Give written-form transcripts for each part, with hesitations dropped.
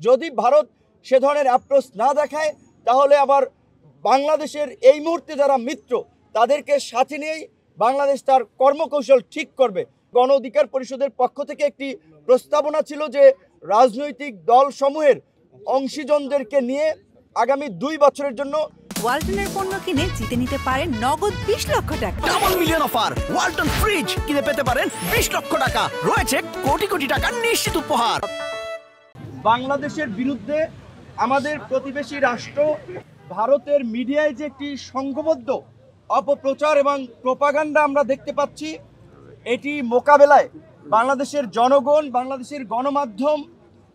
যদি ভারত সে ধরনের অ্যাপ্রোচ না দেখায় তাহলে আবার বাংলাদেশের এই মুহূর্তে যারা মিত্র তাদেরকে সাথে নিয়েই বাংলাদেশ তার কর্মকৌশল ঠিক করবে। গণ অধিকার পরিষদের পক্ষ থেকে একটি প্রস্তাবনা ছিল যে রাজনৈতিক দলসমূহের অংশীজনদেরকে নিয়ে আগামী 2 বছরের জন্য ওয়ালটনের পণ্য কিনে জিতে নিতে পারেন নগদ 20 লক্ষ টাকা। Double million offer, Walton fridge কিনে পেতে পারেন 20 লক্ষ টাকা, রয়েছে কোটি কোটি টাকার নিশ্চিত উপহার। বাংলাদেশের বিরুদ্ধে আমাদের প্রতিবেশী রাষ্ট্র ভারতের মিডিয়ায় যে একটি সংঘবদ্ধ অপপ্রচার এবং প্রোপাগান্ডা আমরা দেখতে পাচ্ছি, এটি মোকাবেলায় বাংলাদেশের জনগণ, বাংলাদেশের গণমাধ্যম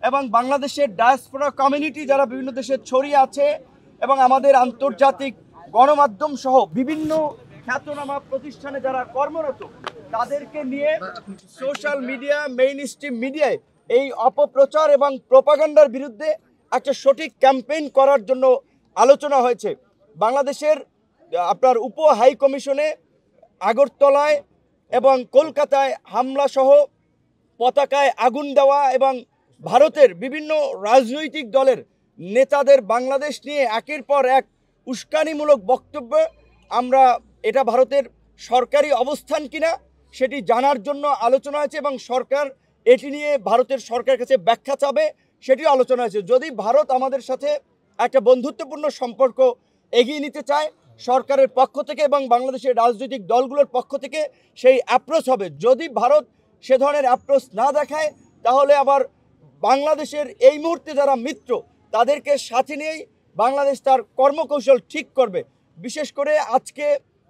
এবং বাংলাদেশের ডায়াসপোরা কমিউনিটি যারা বিভিন্ন দেশে ছড়িয়ে আছে এবং আমাদের আন্তর্জাতিক গণমাধ্যম সহ বিভিন্ন খ্যাতনামা প্রতিষ্ঠানে যারা কর্মরত তাদেরকে নিয়ে সোশ্যাল মিডিয়া, মেইনস্ট্রিম মিডিয়ায় এই অপপ্রচার এবং প্রোপাগান্ডার বিরুদ্ধে একটা সঠিক ক্যাম্পেইন করার জন্য আলোচনা হয়েছে। বাংলাদেশের আপনার উপ হাই কমিশনে আগরতলায় এবং কলকাতায় হামলা সহ পতাকায় আগুন দেওয়া এবং ভারতের বিভিন্ন রাজনৈতিক দলের নেতাদের বাংলাদেশ নিয়ে একের পর এক উস্কানিমূলক বক্তব্য, আমরা এটা ভারতের সরকারি অবস্থান কিনা সেটি জানার জন্য আলোচনা হয়েছে এবং সরকার এটি নিয়ে ভারতের সরকারের কাছে ব্যাখ্যা চাবে, সেটিও আলোচনা হয়েছে। যদি ভারত আমাদের সাথে একটা বন্ধুত্বপূর্ণ সম্পর্ক এগিয়ে নিতে চায় সরকারের পক্ষ থেকে এবং বাংলাদেশের রাজনৈতিক দলগুলোর পক্ষ থেকে সেই অ্যাপ্রোচ হবে। যদি ভারত সে ধরনের অ্যাপ্রোচ না দেখায় তাহলে আবার বাংলাদেশের এই মুহূর্তে যারা মিত্র তাদেরকে সাথে নিয়েই বাংলাদেশ তার কর্মকৌশল ঠিক করবে। বিশেষ করে আজকে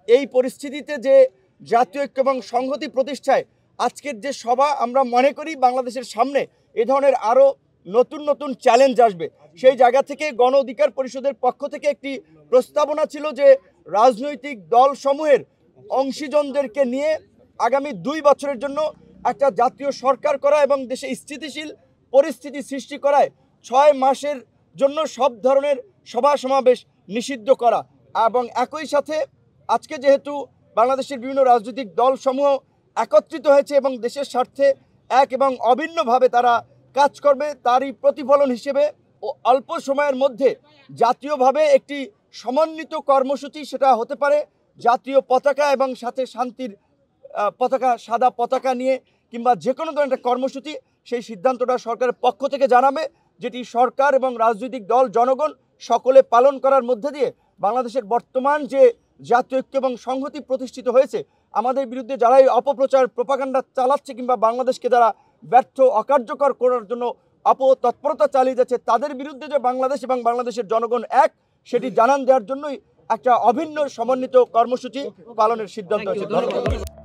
এই পরিস্থিতিতে যে জাতীয় ঐক্য এবং সংহতি প্রতিষ্ঠায় আজকের যে সভা, আমরা মনে করি বাংলাদেশের সামনে এ ধরনের আরও নতুন নতুন চ্যালেঞ্জ আসবে। সেই জায়গা থেকে গণ অধিকার পরিষদের পক্ষ থেকে একটি প্রস্তাবনা ছিল যে রাজনৈতিক দলসমূহের অংশীজনদেরকে নিয়ে আগামী 2 বছরের জন্য একটা জাতীয় সরকার করা এবং দেশে স্থিতিশীল পরিস্থিতি সৃষ্টি করায় 6 মাসের জন্য সব ধরনের সভা সমাবেশ নিষিদ্ধ করা এবং একই সাথে আজকে যেহেতু বাংলাদেশের বিভিন্ন রাজনৈতিক দলসমূহ একত্রিত হয়েছে এবং দেশের স্বার্থে এক এবং অভিন্নভাবে তারা কাজ করবে, তারই প্রতিফলন হিসেবে অল্প সময়ের মধ্যে জাতীয়ভাবে একটি সমন্বিত কর্মসূচি, সেটা হতে পারে জাতীয় পতাকা এবং সাথে শান্তির পতাকা, সাদা পতাকা নিয়ে কিংবা যে কোনো ধরনের একটা কর্মসূচি, সেই সিদ্ধান্তটা সরকারের পক্ষ থেকে জানাবে, যেটি সরকার এবং রাজনৈতিক দল, জনগণ সকলে পালন করার মধ্যে দিয়ে বাংলাদেশের বর্তমান যে জাতীয় ঐক্য এবং সংহতি প্রতিষ্ঠিত হয়েছে, আমাদের বিরুদ্ধে যারা এই অপপ্রচার প্রোপাগান্ডা চালাচ্ছে কিংবা বাংলাদেশকে যারা ব্যর্থ অকার্যকর করার জন্য অপতৎপরতা চালিয়ে যাচ্ছে, তাদের বিরুদ্ধে যে বাংলাদেশ এবং বাংলাদেশের জনগণ এক, সেটি জানান দেওয়ার জন্যই একটা অভিন্ন সমন্বিত কর্মসূচি পালনের সিদ্ধান্ত হয়েছে। ধন্যবাদ।